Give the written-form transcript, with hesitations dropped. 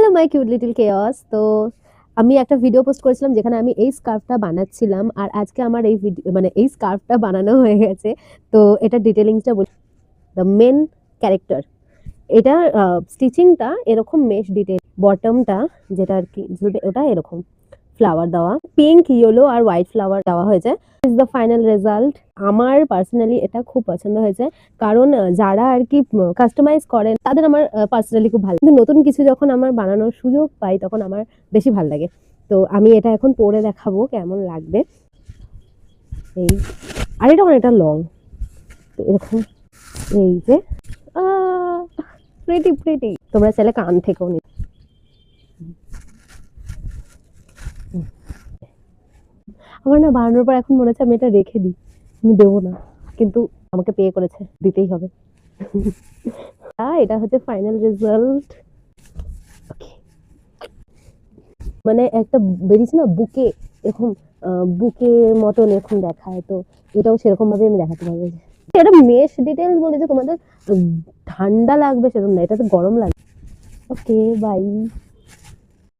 Hello my cute little chaos. তো আমি একটা ভিডিও পোস্ট করেছিলাম যেখানে আমি এই স্কার্ফটা বানাচ্ছিলাম, আর আজকে আমার এই ভিডিও মানে এই স্কার্ফটা বানানো হয়ে গেছে। তো এটা ডিটেলিংসটা বলি। দ্য মেন ক্যারেক্টার, এটা স্টিচিংটা এরকম মেশ ডিটেল, বটমটা যেটা আর কি ওটা এরকম ফ্লাওয়ার দেওয়া, পিঙ্ক ইয়েলো আর হোয়াইট ফ্লাওয়ার দেওয়া হয়েছে। Is the final result. আমার পার্সোনালি এটা খুব পছন্দ হয়েছে, কারণ যারা আর কি কাস্টমাইজ করেন তাদের আমার পার্সোনালি খুব ভালো, কিন্তু নতুন কিছু যখন আমার বানানোর সুযোগ পাই তখন আমার বেশি ভালো লাগে। তো আমি এটা এখন পরে দেখাবো কেমন লাগবে। এই আর এটা অনেকটা লং, তো এরকম এই যে প্রিটি প্রিটি, তোমরা চাইলে কান থেকেও নিতে। আমার না বানানোর পর এখন মনে হচ্ছে আমি এটা রেখে দিই, আমি দেবো না, কিন্তু আমাকে পে করেছে, দিতেই হবে। এটা হচ্ছে ফাইনাল রেজাল্ট। মানে একটা বেরিয়েছে না বুকে, এরকম বুকের মতন এরকম দেখায়, তো এটাও সেরকম ভাবে আমি দেখাতে পারবো। এটা মেশ ডিটেলস বলে যে তোমাদের ঠান্ডা লাগবে সেরকম না, এটা তো গরম লাগবে। Okay bye.